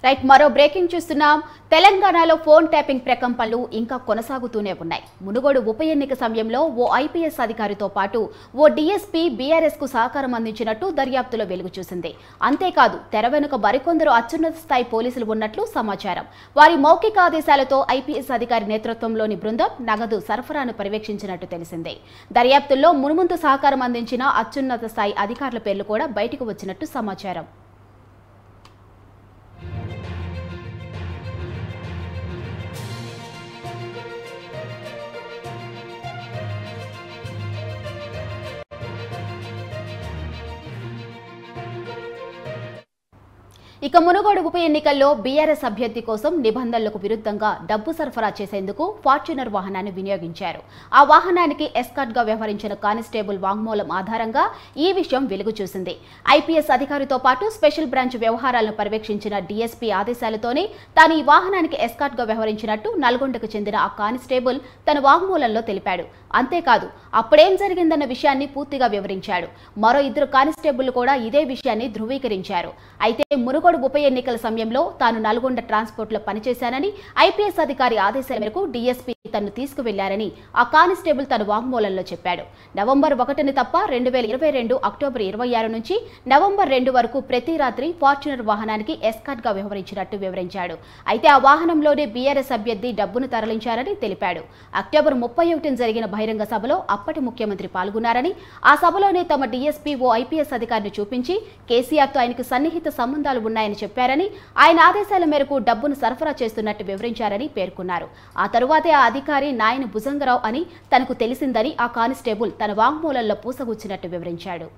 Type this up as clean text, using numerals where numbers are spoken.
Right మరో breaking చూస్తున్నాం. తెలంగాణలో ఫోన్ ట్యాపింగ్ ప్రకంపనలు ఇంకా కొనసాగుతూనే ఉన్నాయి. మునుగోడు ఉప ఎన్నిక సమయంలో ఓ ఐపీఎస్ అధికారితో పాటు ఓ డీఎస్పీ బీఆర్ఎస్ కు సహకారం అందించినట్టు దర్యాప్తులో వెలుగు చూసింది. అంతేకాదు తెర వెనుక మరికొందరు అత్యున్నత స్థాయి పోలీసులు ఉన్నట్లు సమాచారం. వారి మౌఖిక ఆదేశాలతో ఐపీఎస్ అధికారి నేతృత్వంలోని బృందం నగదు సరఫరాను పర్యవేక్షించినట్టు తెలిసింది. దర్యాప్తుల్లో మునుముందు సహకారం అందించిన అత్యున్నత స్థాయి అధికారుల పేర్లు కూడా బయటకు వచ్చినట్టు సమాచారం. ఇక మునుగోడు ఉప ఎన్నికల్లో బీఆర్ఎస్ అభ్యర్థి కోసం నిబంధనలకు విరుద్ధంగా డబ్బు సరఫరా చేసేందుకు ఫార్చ్యూనర్ వాహనాన్ని వినియోగించారు. ఆ వాహనానికి ఎస్కార్ట్ గా వ్యవహరించిన కానిస్టేబుల్ వాంగ్మూలం ఆధారంగా ఈ విషయం వెలుగు చూసింది. ఐపీఎస్ అధికారితో పాటు స్పెషల్ బ్రాంచ్ వ్యవహారాలను పర్యవేక్షించిన డీఎస్పీ ఆదేశాలతోనే తాను ఈ వాహనానికి ఎస్కార్ట్ గా వ్యవహరించినట్టు నల్గొండకు చెందిన ఆ కానిస్టేబుల్ తన వాంగ్మూలంలో తెలిపాడు. అంతేకాదు అప్పుడేం జరిగిందన్న విషయాన్ని పూర్తిగా వివరించాడు. మరో ఇద్దరు కానిస్టేబుల్ కూడా ఇదే విషయాన్ని ధృవీకరించారు. అయితే మునుగోడు ఉప ఎన్నికల సమయంలో తాను నల్గొండ ట్రాన్స్పోర్ట్ లో పనిచేశానని, ఐపీఎస్ అధికారి ఆదేశాల మేరకు డీఎస్పీ తను తీసుకువెళ్లారని ఆ కానిస్టేబుల్ తన వాంగ్మూలంలో చెప్పాడు. నవంబర్ 1 తప్ప 2022 అక్టోబర్ 26 నుంచి నవంబర్ 2 వరకు ప్రతి రాత్రి ఫార్చ్యూనర్ వాహనానికి ఎస్కార్ట్ గా వ్యవహరించినట్టు వివరించాడు. అయితే ఆ వాహనంలోనే బీఆర్ఎస్ అభ్యర్థి డబ్బును తరలించారని తెలిపాడు. అక్టోబర్ 31 జరిగిన బహిరంగ సభలో అప్పటి ముఖ్యమంత్రి పాల్గొన్నారని, ఆ సభలోనే తమ డీఎస్పీ ఓ ఐపీఎస్ అధికారిని చూపించి కేసీఆర్ తో ఆయనకు సన్నిహిత సంబంధాలు ఉన్నాయని చెప్పారని, ఆయన ఆదేశాల మేరకు డబ్బును సరఫరా చేస్తున్నట్టు వివరించారని పేర్కొన్నారు. ఆ తరువాతే ఆ అధికారి నాయని భుజంగరావు అని తనకు తెలిసిందని ఆ కానిస్టేబుల్ తన వాంగ్మూలంలో పూసగుచ్చినట్టు వివరించాడు.